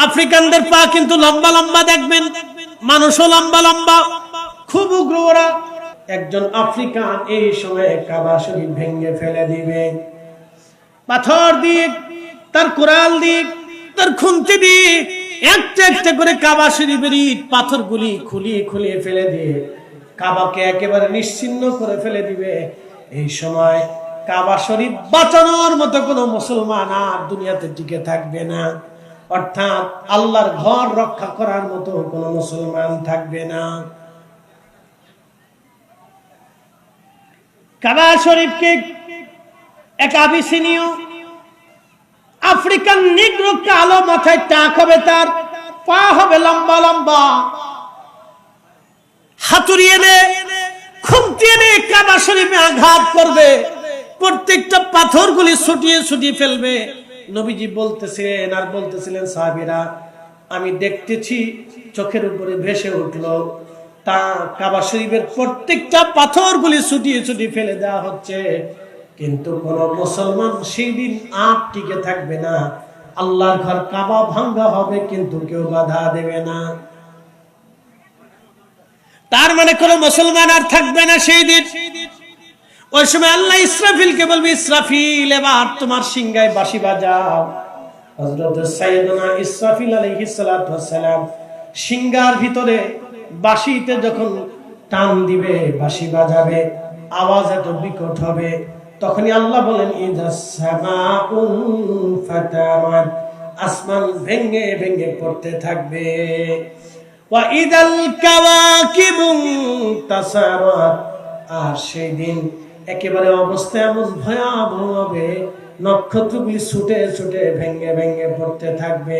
আফ্রিকানদের পা কিন্তু লম্বা লম্বা, দেখবেন মানুষও লম্বা লম্বা, খুব উগ্র ওরা। একজন আফ্রিকান এই সময় কাবা শরীফ ভেঙে ফেলে দিবে, পাথর দিয়ে, তার কোরাল দিয়ে, তার খুন্তি দিয়ে একটা একটা করে কাবা শরীফের ইট পাথরগুলি খুলিয়ে খুলিয়ে ফেলে দিয়ে কাবাকে একেবারে নিশ্চিহ্ন করে ফেলে দিবে। এই সময় কাবা শরীফ বাঁচানোর মতো কোনো মুসলমান আর দুনিয়াতে টিকে থাকবে না, অর্থাৎ আল্লাহর ঘর রক্ষা করার মতো কোনো মুসলমান থাকবে না। কাবা শরীফকে এক আবিসিনীয় আফ্রিকান নিগ্রো, কালো, মাথায় টাক হবে, তার পা হবে লম্বা লম্বা, হাতুড়ি এনে খুন্তি এনে কাবা শরীফে আঘাত করবে, প্রত্যেকটা পাথরগুলি ছুটিয়ে ছুটিয়ে ফেলবে। নবীজি বলতেছিলেন আর বলতেছিলেন, সাহাবীরা আমি দেখতেছি চোখের উপরে ভেসে উঠলো, তা কাবা শরীফের প্রত্যেকটা পাথরগুলি ছুটিয়ে ছুটিয়ে ফেলে দেওয়া হচ্ছে, কিন্তু কোন মুসলমান সেই দিন আর টিকে থাকবে না। আল্লাহর ঘর কাবা ভাঙ্গা হবে, কিন্তু কেউ বাধা দেবে না। তার মানে কোন মুসলমান আর থাকবে না সেই দিন। ওই সময় আল্লাহ ইসরাফিলকে বলবে, ইসরাফিল এবার তোমার সিংহায় বাঁশি বাজাও। হযরত সাইয়েদনা ইসরাফিল আলাইহিস সালাতু ওয়াস সালাম সিংহার ভিতরে বাঁশিতে যখন টান দিবে, বাঁশি বাজাবে, আওয়াজ এত বিকট হবে, তখনই আল্লাহ বলেন, ইযাস সামাউন ফাতারাত, আসমান ভেঙে ভেঙে পড়তে থাকবে, ওয়া ইদাল কাওয়াকিবু তাসারাত, আর সেই দিন একেবারে অবস্থা এমন ভয়াবহ হবে, নক্ষত্রগুলি ছুটে ছুটে ভেঙে ভেঙে পড়তে থাকবে।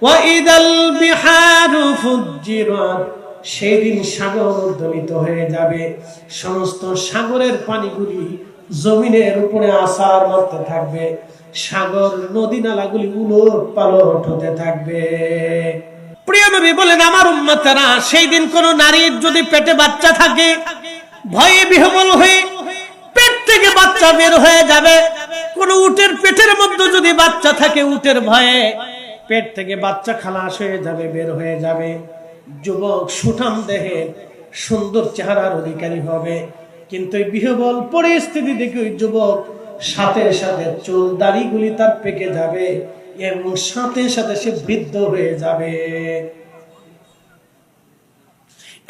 ওয়া ইদাল বিহারু ফুজ্জিরাত, সেই দিন সাগর উদ্দোলিত হয়ে যাবে, সমস্ত সাগরের পানিগুলি জমিনের উপরে আছাড় মারতে থাকবে, সাগর নদী নালাগুলি উলট পালট হতে থাকবে। প্রিয় নবী বলেন, আমার উম্মতেরা, সেই দিন কোন নারীর যদি পেটে বাচ্চা থাকে, ভয়ে বিহ্বল হয়ে পেট থেকে বাচ্চা বের হয়ে যাবে। কোন উটের পেটের মধ্যে যদি বাচ্চা থাকে, উটের ভয়ে পেট থেকে বাচ্চা খালাস হয়ে যাবে, বের হয়ে যাবে। যুবক সুঠাম দেহে সুন্দর চেহারার অধিকারী হবে, কিন্তু এই বিহ্বল পরিস্থিতি দেখে ওই যুবক সাথে সাথে চুল দাড়িগুলি তার পেকে যাবে এবং সাথে সাথে সে বৃদ্ধ হয়ে যাবে।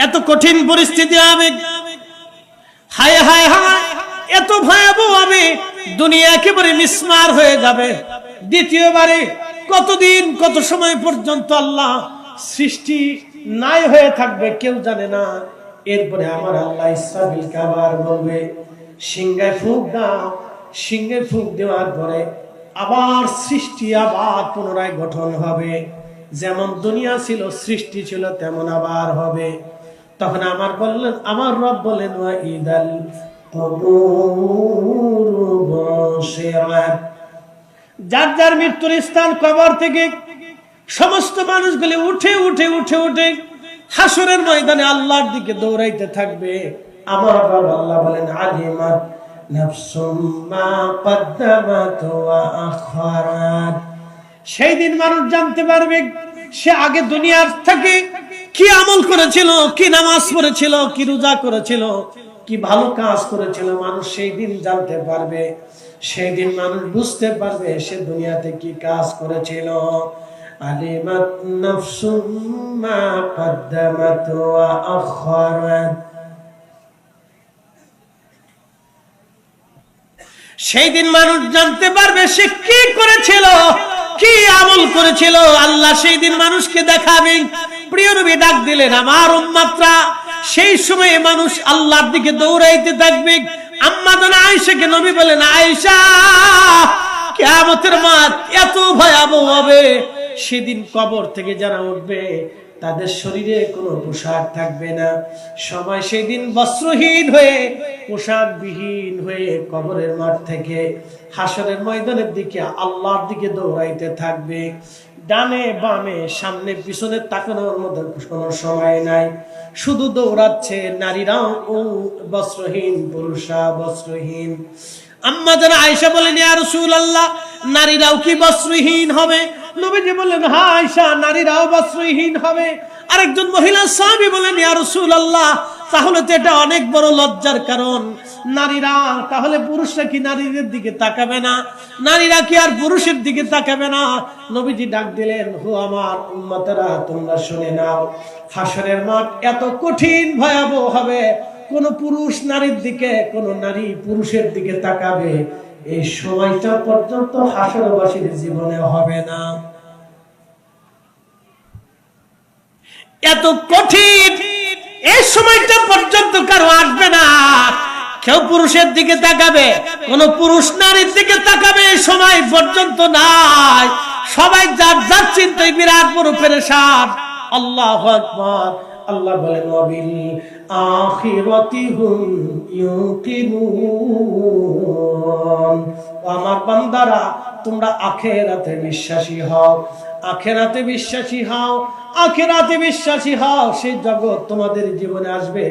এত কঠিন পরিস্থিতি হবে, হায় হায় হায়, এত ভয়াবহ হবে, দুনিয়া একেবারে মিসমার হয়ে যাবে। দ্বিতীয়বারে কতদিন কত সময় পর্যন্ত আল্লাহ সৃষ্টি নাই হয়ে থাকবে কেউ জানে না। এরপরে আমার আল্লাহ ইসরাফিলকে আবার বলবে, সিংহায় ফুঁক দাও। সিংহে ফুঁক দেওয়ার পরে আবার সৃষ্টি আবার পুনরায় গঠন হবে, যেমন দুনিয়া ছিল, সৃষ্টি ছিল, তেমন আবার হবে। তখন আমার রব বলেন, ওয়া ইদাল কুবুরু বুশিরাত, যার যার মৃত্যুর স্থান কবর থেকে সমস্ত মানুষগুলি উঠে উঠে উঠে উঠে হাসরের ময়দানে আল্লাহর দিকে দৌড়াইতে থাকবে। আমার রব আল্লাহ বলেন, আলিমাত নাফসুম মা কদ্দামাত ওয়া আখারাত, সেই দিন মানুষ জানতে পারবে সে আগে দুনিয়ার থেকে কি আমল করেছিল, কি নামাজ পড়েছিল, কি রোজা করেছিল, কি ভালো কাজ করেছিল। মানুষ সেই দিন জানতে পারবে, সেই দিন মানুষ বুঝতে পারবে সে দুনিয়াতে কি কাজ করেছিল। আলিমাত নাফসুম মা কদ্দামাত ওয়া আখারাত, সেই দিন মানুষ জানতে পারবে সে কি করেছিল, কি আমল করেছিল। আল্লাহ সেই দিন মানুষকে দেখাবেন। প্রিয় নবী ডাক দিলেন, আমার উম্মতরা, সেই সময়ে মানুষ আল্লাহর দিকে দৌড়াইতে থাকবে। আম্মা জান আয়েশাকে নবী বলেন, আয়েশা, কিয়ামতের মাঠ এত ভয়াবহ হবে, সেদিন কবর থেকে যারা উঠবে তাদের শরীরে কোনো পোশাক থাকবে না। সবাই সেই দিন বস্ত্রহীন হয়ে, পোশাকবিহীন হয়ে কবরের মাঠ থেকে হাসরের ময়দানের দিকে আল্লাহর দিকে দৌড়াইতে থাকবে। ডানে বামে সামনে পিছনে তাকানোর মতো কোনো সময় নাই, শুধু দৌড়াচ্ছে। নারীরাও বস্ত্রহীন, পুরুষরা বস্ত্রহীন। আম্মা জান আয়েশা বলেন, ইয়া রাসূলুল্লাহ, নারীরাও কি বস্ত্রহীন হবে? নবীজি বললেন, হ্যাঁ আয়েশা, নারীরাও বস্ত্রহীন হবে। আরেকজন মহিলা সাহাবী বলেন, ইয়া রাসূলুল্লাহ, তাহলে তো এটা অনেক বড় লজ্জার কারণ। নারীরা তাহলে পুরুষরা কি নারীদের দিকে তাকাবে না? নারীরা কি আর পুরুষের দিকে তাকাবে না? নবীজি ডাক দিলেন, হো আমার উম্মতেরা, তোমরা শুনে নাও, হাসরের মাঠ এত কঠিন ভয়াবহ হবে, কোন পুরুষ নারীর দিকে, কোন নারী পুরুষের দিকে তাকাবে এই সময়টা পর্যন্ত হাসরবাসীর জীবনে হবে না। এত কঠিন, এই সময়টা পর্যন্ত কারো আসবে না। কেউ পুরুষের দিকে তাকাবে, কোন পুরুষ নারীর দিকে তাকাবে এই সময় পর্যন্ত নাই। সবাই যার যার চিন্তায় বিরাট বড় পেরেশান। আল্লাহু আকবার। আল্লাহ বলেন, ওয়াবিল আখিরাতি হুম ইউকিনুন। আমার বান্দারা, তোমরা আখিরাতে বিশ্বাসী হও, আখিরাতে বিশ্বাসী হও, আখিরাতে বিশ্বাসী হও। সেই জগৎ তোমাদের জীবনে আসবে।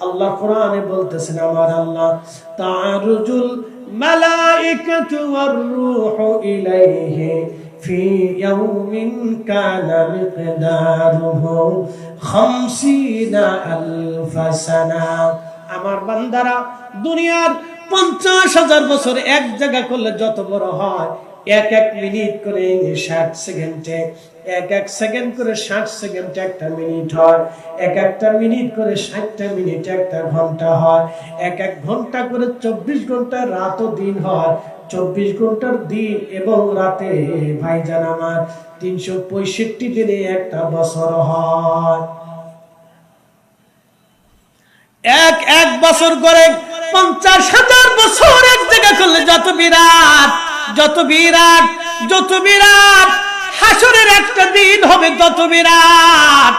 আল্লাহ কোরআনে বলতেছেন, আমার আল্লাহ, তা'রুজুল মালাইকাতু ওয়ার রূহু ইলাইহি ফি ইয়াউমিন কানা মিকদারুহু 50,000 সানা। আমার বান্দারা, দুনিয়ার 50,000 বছর এক জায়গা করলে যত বড় হয়, এক এক মিনিট করে 60 সেকেন্ডে, এক এক সেকেন্ড করে 60 সেকেন্ডে একটা মিনিট হয়, এক একটা মিনিট করে 60টা মিনিট একটা ঘন্টা হয়, এক এক ঘন্টা করে 24 ঘন্টা রাত ও দিন হয়, 24 ঘন্টার দিন এবং রাতে ভাইজান আমার 365 দিনে একটা বছর হয়। এক এক বছর করে 50,000 বছর এক জায়গা করলে যত বিরাট, যত বিরাট, যত বিরাট হাসরের একটা দিন হবে, তত বিরাট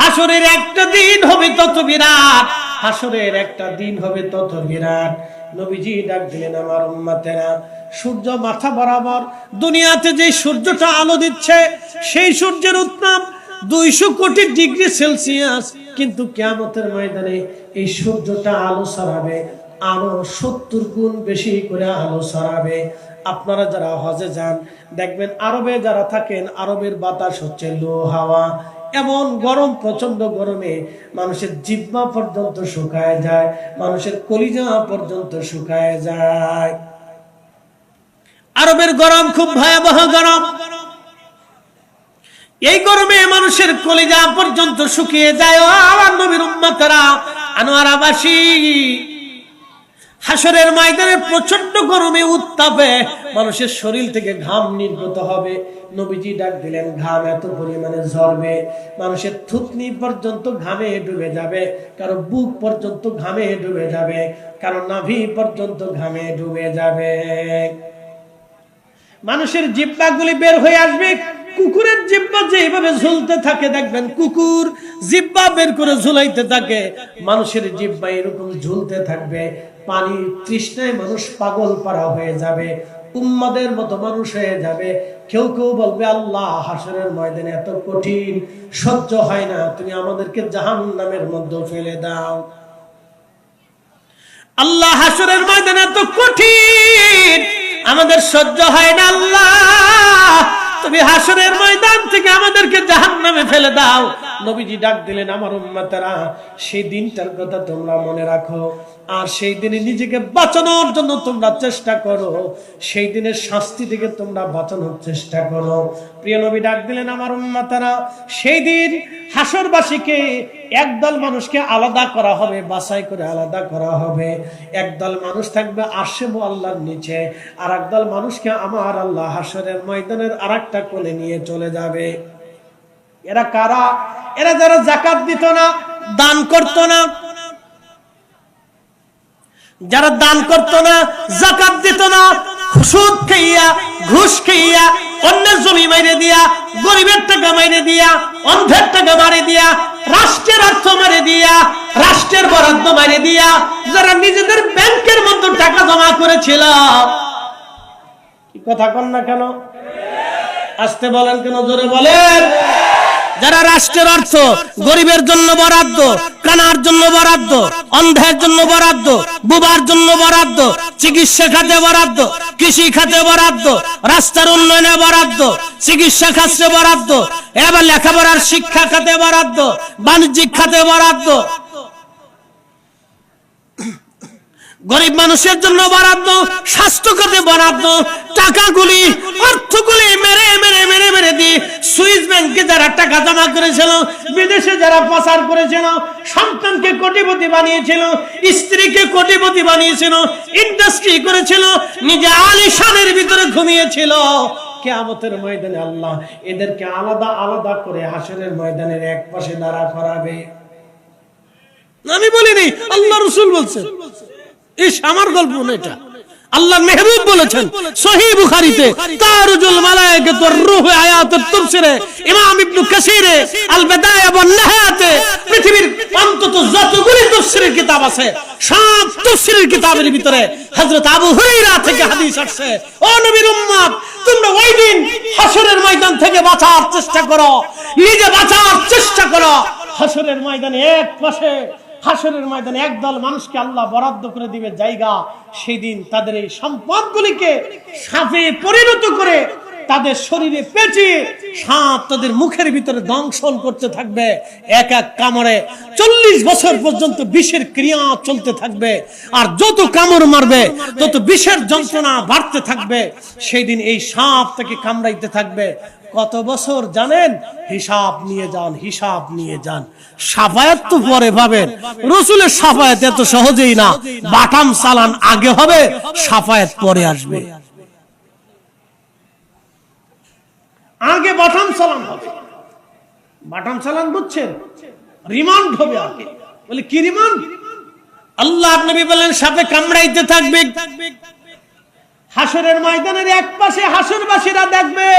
হাসরের একটা দিন হবে, তত বিরাট হাসরের একটা দিন হবে, তত বিরাট। নবীজি ডাক দিলেন, আমার উম্মতেরা, সূর্য মাথা বরাবর দুনিয়াতে যে সূর্যটা আলো দিচ্ছে, সেই সূর্যের উত্তাপ 200 কোটি ডিগ্রি সেলসিয়াস, কিন্তু কিয়ামতের ময়দানে এই সূর্যটা আলো ছড়াবে আরো 70 গুণ বেশি করে আলো ছড়াবে। আপনারা যারা হজে যান দেখবেন, আরবে যারা থাকেন, আরবের বাতাস হচ্ছে লো হাওয়া, এমন গরম, প্রচন্ড গরমে মানুষের জিহ্বা পর্যন্ত শুকায় যায়, মানুষের কলিজা পর্যন্ত শুকায় যায়। আরবের গরম খুব ভয়াবহ গরম। এই গরমে মানুষের কলিজা পর্যন্ত শুকিয়ে যায়। ও আমার নবীর উম্মতেরা, আনোয়ারাবাসী, হাসরের ময়দানে প্রচন্ড গরমে, উত্তাপে মানুষের শরীর থেকে ঘাম নির্গত হবে। নবীজি ডাক দিলেন, ঘাম এত পরিমাণে ঝরবে, মানুষের থুতনি পর্যন্ত ঘামে ডুবে যাবে, কারো বুক পর্যন্ত ঘামে ডুবে যাবে, কারো নাভি পর্যন্ত ঘামে ডুবে যাবে। মানুষের জিহ্বাগুলি বের হয়ে আসবে। কুকুরের জিহ্বা যেভাবে ঝুলতে থাকে, দেখবেন কুকুর জিহ্বা বের করে ঝুলাইতে থাকে, মানুষের জিহ্বা এরকম ঝুলতে থাকবে। পানি তৃষ্ণায় মানুষ পাগল পারা হয়ে যাবে, উম্মাদের মতো মানুষ হয়ে যাবে। কেউ কেউ বলবে, আল্লাহ, হাসরের ময়দানে এত কঠিন, সহ্য হয় না, তুমি আমাদেরকে জাহান্নামের মধ্যে ফেলে দাও। আল্লাহ, হাসরের ময়দানে এত কঠিন, আমাদের সহ্য হয় না, আল্লাহ, তুমি হাসরের ময়দান থেকে আমাদেরকে জাহান্নামে ফেলে দাও। নবীজি ডাক দিলেন, আমার উম্মতেরা, সেই দিনটার কথা তোমরা মনে রাখো, আর সেই দিনে নিজেকে বাঁচানোর জন্য তোমরা চেষ্টা করো, সেই দিনের শাস্তি থেকে তোমরা বাঁচানোর চেষ্টা করো। প্রিয় নবী ডাক দিলেন, আমার উম্মতেরা, সেই দিন হাসরবাসীকে একদল মানুষকে আলাদা করা হবে, বাছাই করে আলাদা করা হবে। একদল মানুষ থাকবে আরশে আল্লাহর নিচে, আর একদল মানুষকে আমার আল্লাহ হাসরের ময়দানের আরেকটা কোণে নিয়ে চলে যাবে। এরা কারা? এরা যারা যাকাত দিত না, দান করত না, যারা দান করত না, যাকাত দিত না, সুদ খাইয়া, ঘুষ খাইয়া, অন্যের জমি মাইরে দিয়া, গরিবের টাকা মাইরে দিয়া, অন্ধের টাকা মারে দিয়া, রাষ্ট্রের অর্থ মারে দিয়া, রাষ্ট্রের বরাদ্দ মারে দিয়া, যারা নিজেদের ব্যাংকের মধ্যে টাকা জমা করেছিল। কি কথা কন না কেন? আসতে বলেন কেন? জোরে বলেন। যারা রাষ্ট্রের অর্থ গরিবের জন্য বরাদ্দ, কানার জন্য বরাদ্দ, অন্ধের জন্য বরাদ্দ, বুবার জন্য বরাদ্দ, চিকিৎসা খাতে বরাদ্দ, কৃষি খাতে বরাদ্দ, রাস্তার উন্নয়নে বরাদ্দ, চিকিৎসা খাতে বরাদ্দ, এবার লেখাপড়ার শিক্ষা খাতে বরাদ্দ, বাণিজ্যিক খাতে বরাদ্দ, গরিব মানুষের জন্য বরাদ্দ, স্বাস্থ্য খাতে বরাদ্দ, টাকাগুলি অর্থগুলি মেরে মেরে মেরে মেরে দিয়ে সুইস ব্যাংকে যারা টাকা জমা করেছিল, বিদেশে যারা পাচার করেছিল, সন্তানকে কোটিপতি বানিয়েছিল, স্ত্রীকে কোটিপতি বানিয়েছিল, ইন্ডাস্ট্রি করেছিল, নিজে আলিশানের ভিতরে ঘুমিয়েছিল, কিয়ামতের ময়দানে আল্লাহ এদেরকে আলাদা আলাদা করে হাসরের ময়দানের এক পাশে দাঁড়া করাবে। আমি বলিনি, আল্লাহ রাসূল বলছেন। ইস, আমার গল্প না এটা, আল্লাহর মেহবুব বলেছেন সহিহ বুখারীতে, তারুজুল মালায়েকাতুর রূহ আয়াতুত তাফসিরে, ইমাম ইবনে কাসিরে আল বিদায়া ওয়ান নিহায়াতে, পৃথিবীর অন্তত যতগুলি তাফসিরের কিতাব আছে সব তাফসিরের কিতাবের ভিতরে হযরত আবু হুরায়রা থেকে হাদিস আসছে, ও নবীর উম্মত, তোমরা ওই দিন হাসরের ময়দান থেকে বাঁচার চেষ্টা করো, নিজে বাঁচার চেষ্টা করো। হাসরের ময়দানে এক পাশে, হাসরের ময়দানে একদল মানুষকে আল্লাহ বরাদ্দ করে দিবে জায়গা। সেই দিন তাদের এই সম্পদগুলিকে সাপে পরিণত করে তাদের শরীরে পেঁচিয়ে সাপ তাদের মুখের ভিতরে দংশন করতে থাকবে। এক এক কামড়ে 40 বছর পর্যন্ত বিষের ক্রিয়া চলতে থাকবে, আর যত কামড় মারবে তত বিষের যন্ত্রণা বাড়তে থাকবে। সেই দিন এই সাপ তাকে কামড়াইতে থাকবে। কত বছর জানেন? হিসাব নিয়ে যান, হিসাব নিয়ে যান। সাফায়াত তো পরে পাবেন, রাসূলের সাফায়াত এত সহজেই না, বাটাম চালান আগে হবে, সাফায়াত পরে আসবে। আগে বাটাম চালান হবে, বাটাম চালান বুঝছেন, রিমান্ড হবে আগে। বলে কি রিমান্ড? আল্লাহ নবী বলেন সাপে কামড়াইতে থাকবে, হাসরের ময়দানের এক পাশে হাসরবাসীরা দেখবে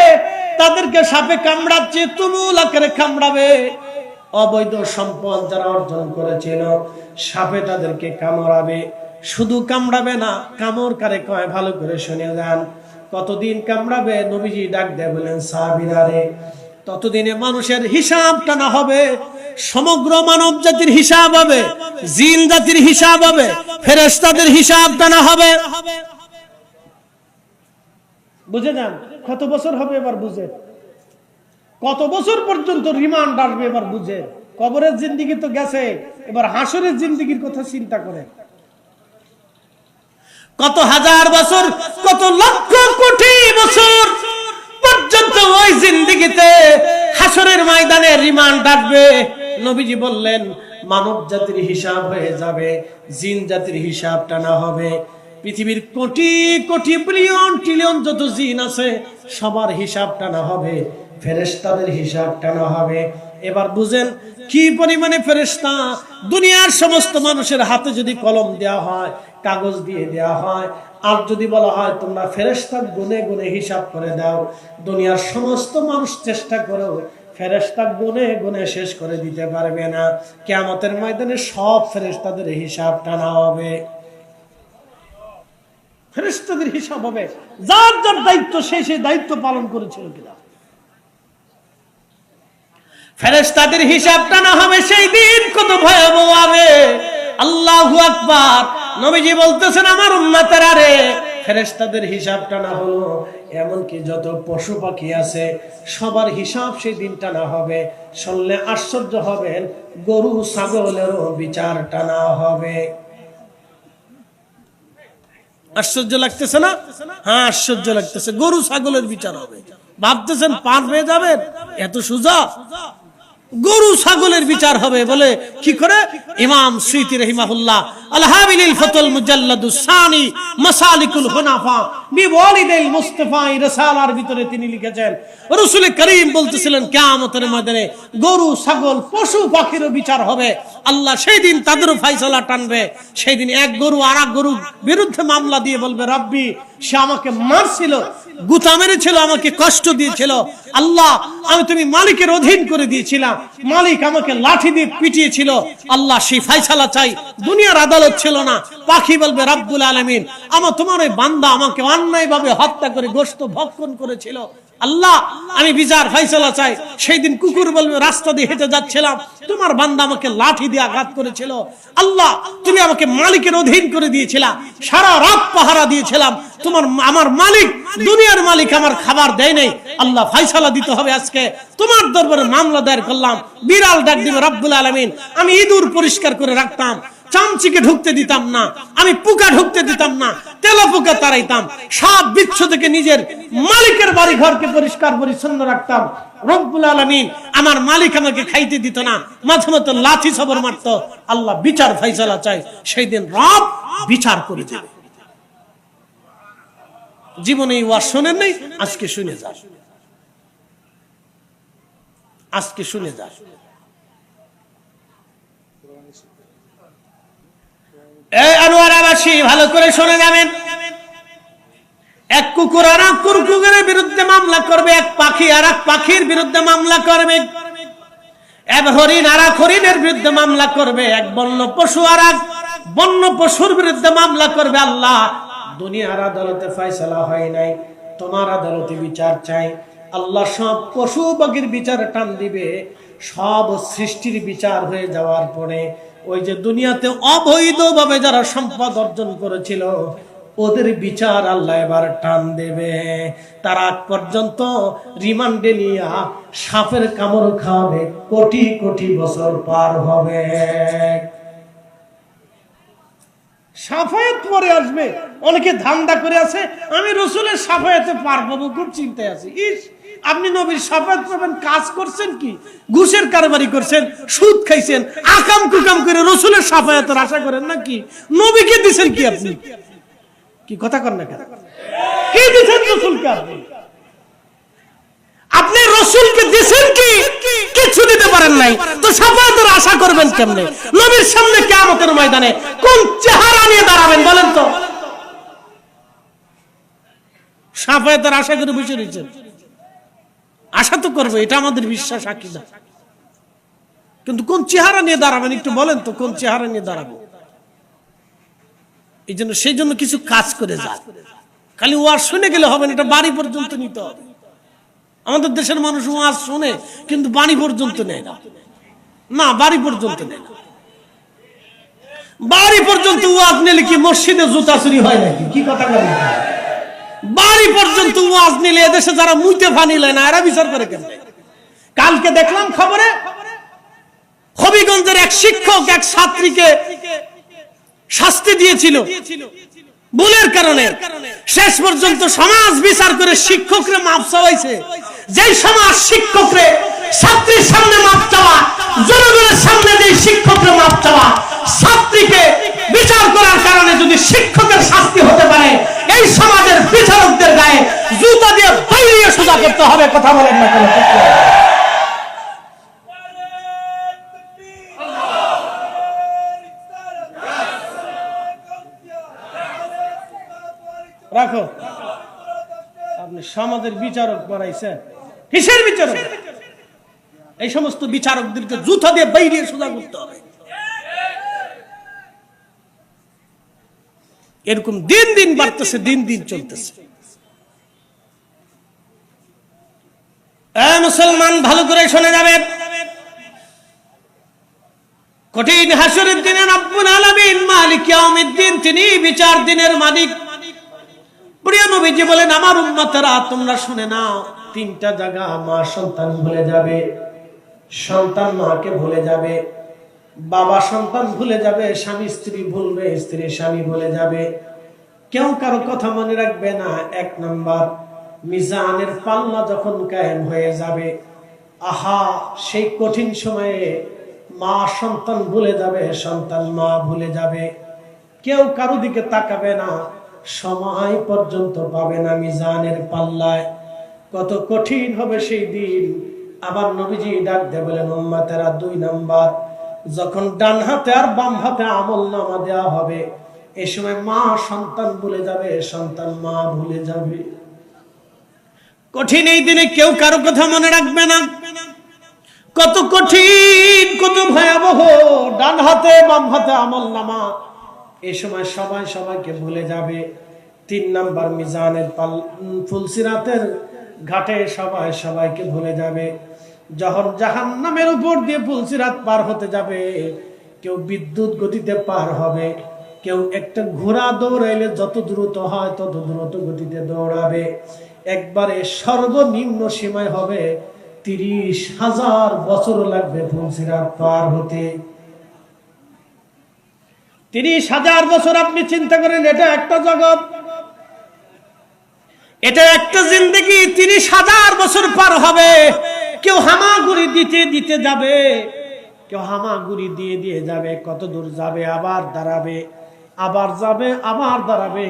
তাদেরকে সাপে কামড়াচ্ছে, তুমুল আকারে কামড়াবে। অবৈধ সম্পদ যারা অর্জন করেছিল সাপে তাদেরকে কামড়াবে। শুধু কামড়াবে না, কামড় কারে কয় ভালো করে শুনে যান। কতদিন কামড়াবে? নবীজি ডাক দেয় বলেন, সাহাবীরা রে, ততদিনে মানুষের হিসাব টানা হবে, সমগ্র মানব জাতির হিসাব হবে, জিন জাতির হিসাব হবে, ফেরেশতাদের হিসাব টানা হবে। বুঝে যান কত বছর হবে এবার বুঝে, কত বছর পর্যন্ত রিমান্ড আসবে এবার বুঝে। কবরের জিন্দেগি তো গেছে, এবার হাসরের জিন্দেগির কথা চিন্তা করে। কত হাজার বছর, কত লক্ষ কোটি বছর পর্যন্ত ওই জিন্দেগিতে হাসরের ময়দানে রিমান্ড আসবে। নবীজি বললেন মানব জাতির হিসাব হয়ে যাবে, জিন জাতির হিসাব টানা হবে। পৃথিবীর কোটি কোটি বিলিয়ন ট্রিলিয়ন যত জিন আছে সবার হিসাব টানা হবে, ফেরেশতাদের হিসাব টানা হবে। এবার বুঝেন কি পরিমাণে ফেরেশতা। দুনিয়ার সমস্ত মানুষের হাতে যদি কলম দেওয়া হয়, কাগজ দিয়ে দেওয়া হয়, আর যদি বলা হয় তোমরা ফেরেশতা গুনে গুনে হিসাব করে দাও, দুনিয়ার সমস্ত মানুষ চেষ্টা করো, ফেরেশতা গুনে গুনে শেষ করে দিতে পারবে না। কিয়ামতের ময়দানে সব ফেরেশতাদের হিসাব টানা হবে, ফেরেশতাদের হিসাব হবে, যার যার দায়িত্ব সে সেই দায়িত্ব পালন করেছিল কিনা। ফেরেশতাদের হিসাব টানা হবে, সেই দিন কত ভয়াবহ হবে। আল্লাহু আকবার। নবীজি বলতেছেন আমার উম্মতেরা রে, ফেরেশতাদের হিসাব টানা হলো, এমনকি যত পশু পাখি আছে সবার হিসাব সেই দিন টানা হবে। শুনলে আশ্চর্য হবেন, গরু ছাগলেরও বিচার টানা হবে। আশ্চর্য লাগতেছে না? হ্যাঁ আশ্চর্য লাগতেছে। গরু ছাগলের বিচার হবে, ভাবতেছেন পার হয়ে যাবেন? এত সোজা? গরু ছাগলের বিচার হবে। বলে কি করে? ইমাম সুয়ুতী রাহিমাহুল্লাহ আল-হাবিলিল ফাতুল মুজাল্লাদুস সানি মাসালিকুল হুনাফা বিওয়ালিদিল মুস্তাফা রাসালার ভিতরে তিনি লিখেছেন রাসূল করিম বলতেছিলেন কিয়ামতের ময়দানে গরু ছাগল পশু পাখিরও বিচার হবে। আল্লাহ সেই দিন তাদেরও ফয়সালা টানবে। সেই দিন এক গরু আরেক গরুর বিরুদ্ধে মামলা দিয়ে বলবে, রব্বি সে আমাকে মারছিল, গুতা মেরেছিল, আমাকে কষ্ট দিয়েছিল, আল্লাহ আমি তুমি মালিকের অধীন করে দিয়েছিলাম, মালিক আমাকে লাঠি দিয়ে পিটিয়েছিল, আল্লাহ সেই ফয়সালা চাই। দুনিয়ার আদালত ছিল না। পাখি বলবে, রব্বুল আলামিন আমার তোমার ওই বান্দা আমাকে অন্যায়ভাবে হত্যা করে গোশত ভক্ষণ করেছিল, আল্লাহ আমি বিচার ফয়সালা চাই। সেই দিন কুকুর বলবে রাস্তা দিয়ে হেঁটে যাচ্ছিলাম, তোমার বান্দা আমাকে লাঠি দিয়ে আঘাত করেছিল, আল্লাহ তুমি আমাকে মালিকের অধীন করে দিয়েছিলা, সারা রাত পাহারা দিয়েছিলাম, আমার মালিক দুনিয়ার মালিক আমার খাবার দেয় নাই, আল্লাহ ফয়সালা দিতে হবে আজকে, তোমার দরবারে মামলা দায়ের করলাম। বিড়াল ডাক দিবে রব্বুল আলামিন, আমি ইঁদুর পরিষ্কার করে রাখতাম, চামচিকে ঢুকতে দিতাম না, আমি পোকা ঢুকতে দিতাম না, তেলা পোকা তাড়াইতাম, সাপ বিচ্ছু থেকে নিজের মালিকের বাড়ি ঘরকে পরিষ্কার পরিচ্ছন্ন রাখতাম। রব্বুল আলামিন আমার মালিক আমাকে খাইতে দিত না, মাঝে মধ্যে লাঠি সবর মারতো। আল্লাহ বিচার ফয়সালা চাই, সেই দিন রব বিচার করে দেবে। জীবনে এই ওয়াজ শোনেন নাই, আজকে শুনে যান, আজকে শুনে যান। আনোয়ারাবাসী ভালো করে শুনে যাবেন, এক কুকুর আর এক কুকুরের বিরুদ্ধে মামলা করবে, এক পাখি আর এক পাখির বিরুদ্ধে মামলা করবে, এক হরিণ আর এক হরিণের বিরুদ্ধে মামলা করবে, এক বন্য পশু আর এক বন্য পশুর বিরুদ্ধে মামলা করবে। আল্লাহ দুনিয়ার আদালতে ফয়সালা হয় নাই, তোমার আদালতে বিচার চাই। আল্লাহ সব পশু পাখির বিচার টান দিবে, সব সৃষ্টির বিচার হয়ে যাওয়ার পরে ওই যে দুনিয়াতে অবৈধভাবে যারা সম্পদ অর্জন করেছিল ওদের বিচার আল্লাহ এবার টান দেবে। তার আগ পর্যন্ত রিমান্ডে নিয়ে সাপের কামড় খাবে, কোটি কোটি বছর পার হবে। সাফায়াত পরে আসবে, অনেকে ধান্দা করে আছে আমি রসুলের সাফায়াতে পার পাবো, খুব চিন্তায় আছি। ইস, আপনি নবীর সাফায়াত পাবেন, কাজ করছেন কি? ঘুষের কারবারি করছেন, সুদ খাইছেন, আকাম কুকাম করে রসুলের সাফায়াতের আশা করেন নাকি? নবীকে দিছেন কি আপনি? কি কথা কর না কেন? কি দিছেন রসুলকে? আপনি রসুলকে দিছেন কি? কিছু দিতে পারেন নাই, তো সাফায়াতের আশা করবেন কেমনে? নবীর সামনে কিয়ামতের ময়দানে কোন চেহারা নিয়ে দাঁড়াবেন বলেন তো? সাফায়াতের আশা করে বসে রয়েছেন। আশা তো করবো, এটা আমাদের বিশ্বাস, আকীদা, কিন্তু কোন চেহারা নিয়ে দাঁড়াবেন একটু বলেন তো, কোন চেহারা নিয়ে দাঁড়াবো? এই জন্য সেই জন্য কিছু কাজ করে যান। খালি ওয়াজ শুনে গেলে হবে না, এটা বাড়ি পর্যন্ত নিতে হবে। আমাদের দেশের মানুষ ওয়াজ শুনে কিন্তু বাড়ি পর্যন্ত নেয় না, না বাড়ি পর্যন্ত নেয় না। বাড়ি পর্যন্ত ওয়াজ নিলে কি মসজিদে জুতা চুরি হয় নাকি? কি কথা বলেন? বাড়ি পর্যন্ত ওয়াজ নিলে এদেশে যারা মুইতে ফানি লয় না এরা বিচার করে কেন? কালকে দেখলাম খবরে হবিগঞ্জের এক শিক্ষক এক ছাত্রীকে শাস্তি দিয়েছিল ভুলের কারণে, শেষ পর্যন্ত সমাজ বিচার করে শিক্ষকরে মাপ চাওয়াইছে। যেই সমাজ শিক্ষকরে ছাত্রীর সামনে মাপ চাওয়া, জনগণের সামনে যে শিক্ষকরে মাপ চাওয়া, ছাত্রীকে বিচার করার কারণে যদি শিক্ষকের শাস্তি হতে পারে, এই সমাজের বিচারকদের গায়ে জুতা দিয়ে বাইরে সোজা করতে হবে। কথা বলেন না কেন? রাখো, আপনি সমাজের বিচারক বানাইছেন, কিসের বিচারক? এই সমস্ত বিচারকদেরকে জুতা দিয়ে বাইরে সোজা করতে হবে। এরকম দিন দিন বাড়তেছে, দিন দিন চলতেছে। মুসলমান ভালো করে শুনে যাবেন, কঠিন হাসরের দিনে রব্বুল আলামিন মালিক ইয়াউমিদ্দিন, তিনি বিচার দিনের মালিক। প্রিয় নবীজি বলেন, আমার উম্মতেরা তোমরা শুনে নাও, তিনটা জায়গা মা সন্তান ভুলে যাবে, সন্তান মাকে ভুলে যাবে, বাবা সন্তান ভুলে যাবে, স্বামী স্ত্রী ভুলবে, স্ত্রী স্বামী ভুলে যাবে, কেউ কারো কথা মনে রাখবে না। এক নাম্বার, মিজানের পাল্লা যখন কায়েম হয়ে যাবে, আহা সেই কঠিন সময়ে মা সন্তান ভুলে যাবে, সন্তান মা ভুলে যাবে, কেউ কারো দিকে তাকাবে না, সময় পর্যন্ত পাবে না মিজানের পাল্লায়। কত কঠিন হবে সেই দিন। আবার নবীজি ডাক দিয়ে বলেন, উম্মতেরা দুই নাম্বার, যখন ডান হাতে আর বাম হাতে আমলনামা দেওয়া হবে, এই সময় মা সন্তান ভুলে যাবে, সন্তান মা ভুলে যাবে। কঠিন এই দিনে কেউ কারো কথা মনে রাখবে না। কত কঠিন, কত ভয়াবহ। ডান হাতে বাম হাতে আমলনামা, এই সময় সবাই সবাইকে ভুলে যাবে। তিন নাম্বার, মিজানের ফুলসিরাতের ঘাটে সবাই সবাইকে ভুলে যাবে। যখন জাহান্নামের উপর দিয়ে পুলসিরাত পার হতে যাবে, কেউ বিদ্যুৎ গতিতে পার হবে, কেউ একটা ঘোড়া দৌড়াইলে যত দ্রুত হয় তত দ্রুত গতিতে দৌড়াবে। একবারে সর্বনিম্ন সীমায় হবে 30,000 বছর লাগবে পুলসিরাত পার হতে। 30,000 বছর আপনি চিন্তা করেন, এটা একটা জগৎ, এটা একটা জিন্দেগি। 30,000 বছর পার হবে। কেউ হামাগুড়ি দিতে দিতে যাবে, কেউ হামাগুড়ি দিয়ে দিয়ে যাবে, কত দূর যাবে, আবার দাঁড়াবে, আবার যাবে, আবার দাঁড়াবে।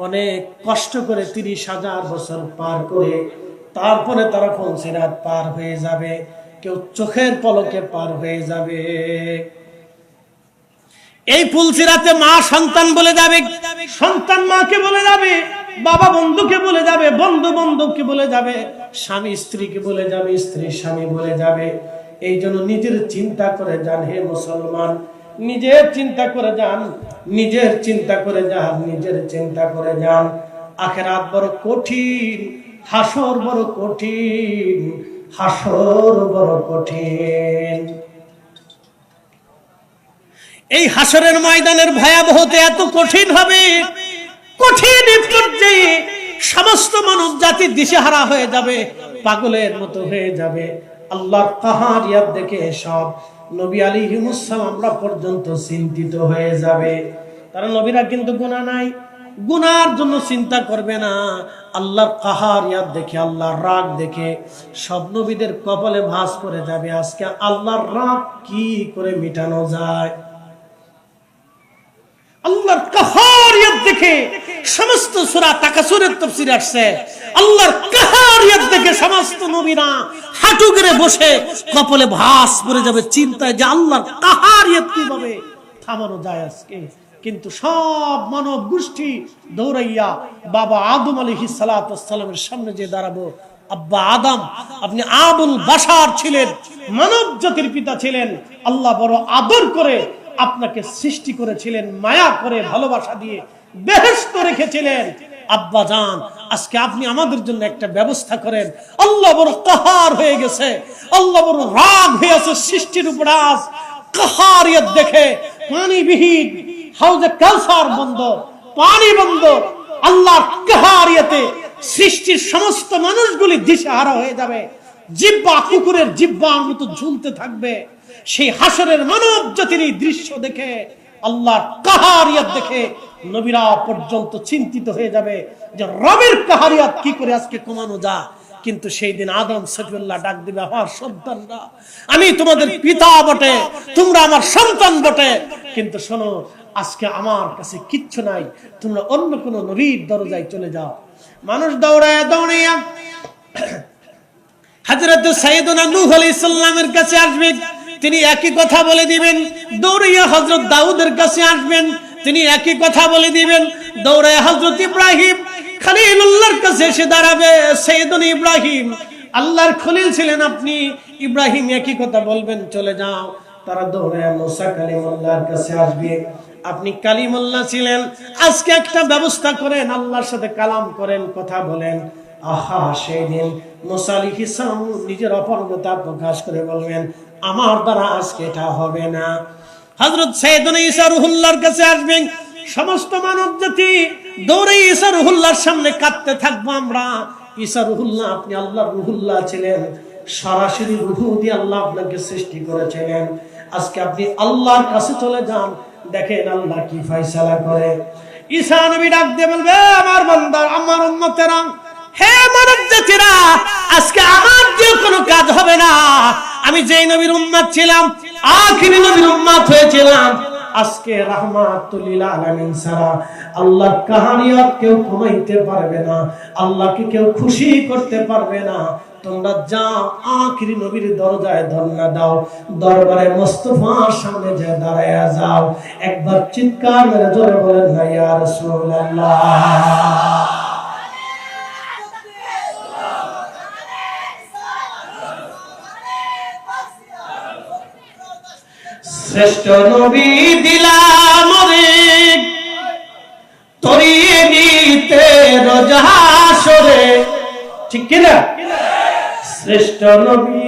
অনেক কষ্ট করে 30,000 বছর পার করে তারপরে তারা পুলসিরাত পার হয়ে যাবে। কেউ চোখের পলকে পার হয়ে যাবে। এই পুলসিরাতে মা সন্তান বলে যাবে, সন্তান মাকে বলে যাবে, বাবা বন্ধুকে বলে যাবে, বন্ধু বন্ধুকে বলে যাবে, স্বামী স্ত্রীকে বলে যাবে, স্ত্রী স্বামী বলে যাবে। এই জন্য নিজের চিন্তা করে যান হে মুসলমান, নিজের চিন্তা করে যান, নিজের চিন্তা করে যান, নিজের চিন্তা করে যান। আখিরাত বড় কঠিন, হাসর বড় কঠিন, হাসর বড় কঠিন। এই হাসরের ময়দানের ভয়াবহতা এত কঠিন হবে, কঠিন পর্যায়ে সমস্ত মানব জাতি দিশেহারা হয়ে যাবে, পাগলের মতো হয়ে যাবে। আল্লাহর কাহারিয়াত দেখে সব নবী আলাইহিস সালামরা পর্যন্ত চিন্তিত হয়ে যাবে। তারা নবীরা কিন্তু গুনাহ নাই, গুনার জন্য চিন্তা করবে না। আল্লাহর কাহারিয়াত দেখে, আল্লাহর রাগ দেখে সব নবীদের কপালে ভাঁজ পড়ে যাবে। আজকে আল্লাহর রাগ কি করে মিটানো যায়। আল্লাহর কাহারিয়াত দেখে সমস্ত সূরা তাকাসুরের তাফসীরে আসছে, আল্লাহর কাহারিয়াত দেখে সমস্ত নবীরা হাঁটু গেড়ে বসে কপালে ভাঁজ পড়ে যাবে চিন্তায় যে আল্লাহর কাহারিয়াত কিভাবে থামানো যায় আজকে। কিন্তু সব মানব গোষ্ঠী দৌড়াইয়া বাবা আদম আলাইহিস সালাতু ওয়াস সালামের সামনে যে দাঁড়াবো। আব্বা আদম, আপনি আবুল বাশার ছিলেন, মানব জাতির পিতা ছিলেন। আল্লাহ বড় আদর করে আপনাকে সৃষ্টি করেছিলেন, মায়া করে ভালোবাসা দিয়ে বেহেশতে রেখেছিলেন। আব্বা জান, আজকে আপনি আমাদের জন্য একটা ব্যবস্থা করেন। আল্লাহ বড় কাহার হয়ে গেছে, আল্লাহ বড় রাগ হয়ে আছে সৃষ্টির উপর। আজ কাহারিয়ত দেখে পানিবিহীন হাউজে কাউসার বন্ধ, পানি বন্ধ। আল্লাহর কাহারিয়তে সৃষ্টির সমস্ত মানুষগুলি দিশেহারা হয়ে যাবে, জিহ্বা কুকুরের জিহ্বার মতো ঝুলতে থাকবে। সেই হাসরের মানব জাতির এই দৃশ্য দেখে, আল্লাহর কাহারিয়াত দেখে নবীরা পর্যন্ত চিন্তিত হয়ে যাবে যে রবের কাহারিয়াত কি করে আজকে কমানো যায়। কিন্তু সেই দিন আদম সফিউল্লাহ ডাক দিবে, আমার সন্তানরা, আমি তোমাদের পিতা বটে, তোমরা আমার সন্তান বটে, কিন্তু শোনো আজকে আমার কাছে কিচ্ছু নাই, তোমরা অন্য কোন নবীর দরজায় চলে যাও। মানুষ দৌড়ায় দৌড়াইয়া হযরত সাইয়েদনা নূহ আলাইহিস সালামের কাছে আসবে, তিনি একই কথা বলে দিবেন। দৌড়াইয়া হযরত দাউদের কাছে আসবেন, তিনি একই কথা বলে দিবেন। দৌড়াইয়া হযরত ইব্রাহিম খলিলুল্লাহর কাছে এসে দাঁড়াবে, সাইয়েদনা ইব্রাহিম আল্লাহর খলিল ছিলেন আপনি, ইব্রাহিম একই কথা বলবেন, চলে যাও। তারা দৌড়াইয়া মুসা কালিমুল্লাহর কাছে আসবে, আপনি কালিমুল্লাহ ছিলেন, আজকে একটা ব্যবস্থা করেন, আল্লাহর সাথে কালাম করেন, কথা বলেন। আহা, সেই দিন মুসা আলাইহিস সালাম নিজের অপারগতা প্রকাশ করে বলবেন, আমার দ্বারা আজকে এটা হবে না। হযরত সাইয়েদনা ঈসা রুহুল্লাহর কাছে আসবেন, সমস্ত মানব জাতি দৌড়ে ঈসা রুহুল্লাহর সামনে কাঁদতে থাকবো আমরা। ঈসা রুহুল্লাহ, আপনি আল্লাহর রুহুল্লাহ ছিলেন, সরাসরি রূহ দিয়ে আল্লাহ আপনাকে সৃষ্টি করেছিলেন। আজকে আপনি আল্লাহর কাছে চলে যান, দেখেন আল্লাহ কি ফয়সালা করে। ঈসা নবী ডাক দিয়ে বলবে, আমার বান্দা, আমার উম্মতেরা, হে মানব জাতিরা, আজকে আমার দিয়ে কোনো কাজ হবে না। আমি যেই নবীর উম্মত ছিলাম, আখিরি নবীর উম্মত হয়েছিলাম, আজকে রাহমাতুল লিল আলামিন ছাড়া আল্লাহর কাহারিয়াত কেউ কমাইতে পারবে না, আল্লাহকে কেউ খুশি করতে পারবে না। তোমরা যাও, আখিরি নবীর দরজায় ধর্ণা দাও, দরবারে মুস্তাফার সামনে যে দাঁড়ায়া যাও, একবার চিৎকার মেরে জোরে বলেন না, ইয়া রাসূলুল্লাহ। শ্রেষ্ঠ নবী দিলাম রে তরিয়ে নিতে রোজ হাসরে, ঠিক কিনা? শ্রেষ্ঠ নবী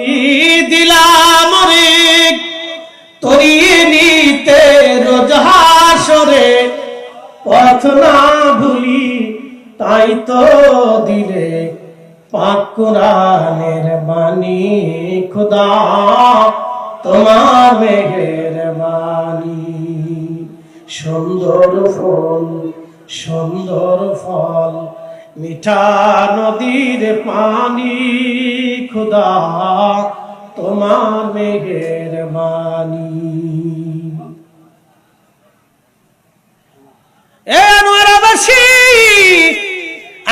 দিলাম রে তরিয়ে নিতে রোজ হাসরে, পথ না ভুলি তাই তো দিলে পাক কোরআনের বাণী, খোদা তোমার মেহেরবানি। সুন্দর ফুল সুন্দর ফল মিঠা নদীর পানি, খোদা তোমার মেহেরবানি।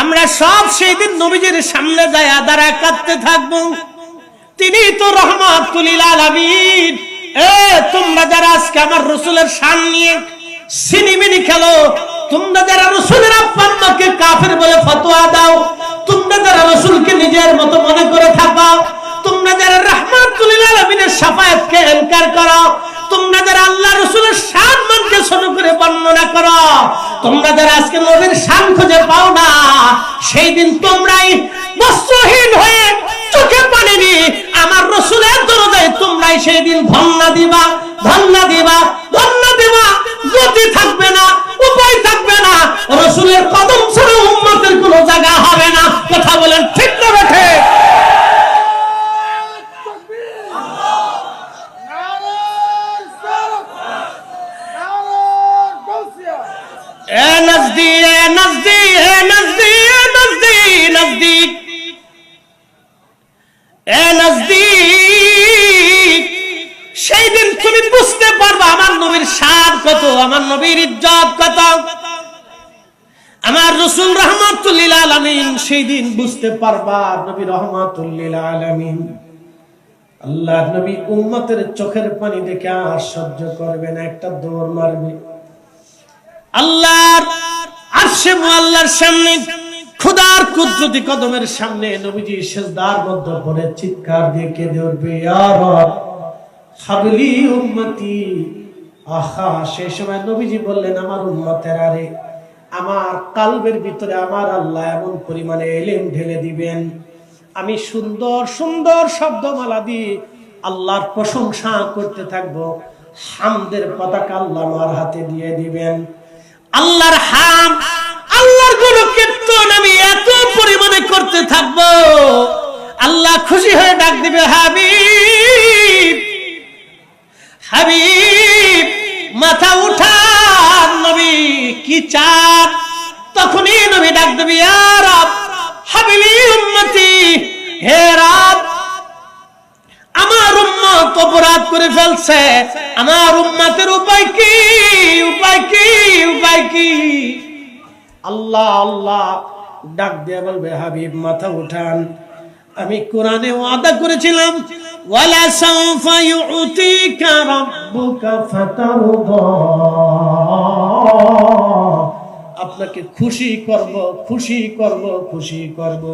আমরা সব সেই দিন নবীজির সামনে যায় আদারা কাঁদতে থাকবো। তিনি তো রহমাতুল লিল আলামিন। তোমরা যারা আজকে আমার রাসূলের শান নিয়ে সিনিমিনি খেলো, তোমরা যারা রাসূলের আব্বাকে কাফের বলে ফতোয়া দাও, তোমরা যারা রাসূলকে নিজের মতো মনে করে থাকো, তোমরা যারা রহমাতুল লিল আলামিনের শাফায়াতকে ইনকার করো, তোমরা যারা আল্লাহ রাসূলের শান মানকে ছোট করে বর্ণনা করো, তোমরা যারা আজকে নবীর শান খুঁজে পাও না, সেই দিন তোমরাই বস্ত্রহীন হয়ে চোখে পানি নিয়ে আমার রাসূলের দরজায় তোমরাই সেই দিন ধন্না দিবা, ধন্না দিবা, ধন্না দিবা। গতি থাকবে না, উপায় থাকবে না, রাসূলের কদম ছাড়া উম্মতের কোনো জায়গা হবে না। কথা বলেন ঠিক না বেঠে? সেই দিন তুমি বুঝতে পারবা আমার নবীর শান কত, আমার নবীর ইজ্জত কত। আমার রাসূল রাহমাতুল লিল আলামিন সেই দিন বুঝতে পারবা নবী রাহমাতুল লিল আলামিন। আল্লাহর নবী উম্মতের চোখের পানি দেখে আর সহ্য করবে না, একটা দৌড় মারবে আল্লাহর আরশে মুআল্লার সামনে, খোদার কুদরতি কদমের সামনে। নবীজি সিজদার মধ্যে পড়ে চিৎকার দিয়ে কেঁদে উঠবে, ইয়া রব হাবলি উম্মতি। আহা, সেই সময় নবীজি বললেন, আমার উম্মতেরা রে, আমার কালবের ভিতরে আমার আল্লাহ এমন পরিমাণে ইলম ঢেলে দিবেন, আমি সুন্দর সুন্দর শব্দমালা দিয়ে আল্লাহর প্রশংসা করতে থাকবো। হামদের পতাকা আল্লাহ আমার হাতে দিয়ে দিবেন। আল্লাহর হাম, আল্লাহর গুণকীর্তন আমি এত পরিমাণে করতে থাকবো, আল্লাহ খুশি হয়ে ডাক দিবে, হাবিব হাবিব মাথা উঠান নবী, কি চান? তখনই নবী ডাক দিবে, ইয়া রব হাবিলি উম্মতি, হে রব আমার উম্মত অপরাধ করে ফেলছে, আমার উম্মতের উপায় কি, উপায় কি, উপায় কি? আল্লাহ আল্লাহ ডাক দিয়ে বলবে, হাবিব মাথা উঠান, আমি কোরআনে ওয়াদা করেছিলাম, ওয়ালা সাউফা ইউতিকা রাব্বুকা ফাতারদা, আপনাকে খুশি করব, খুশি করব, খুশি করব।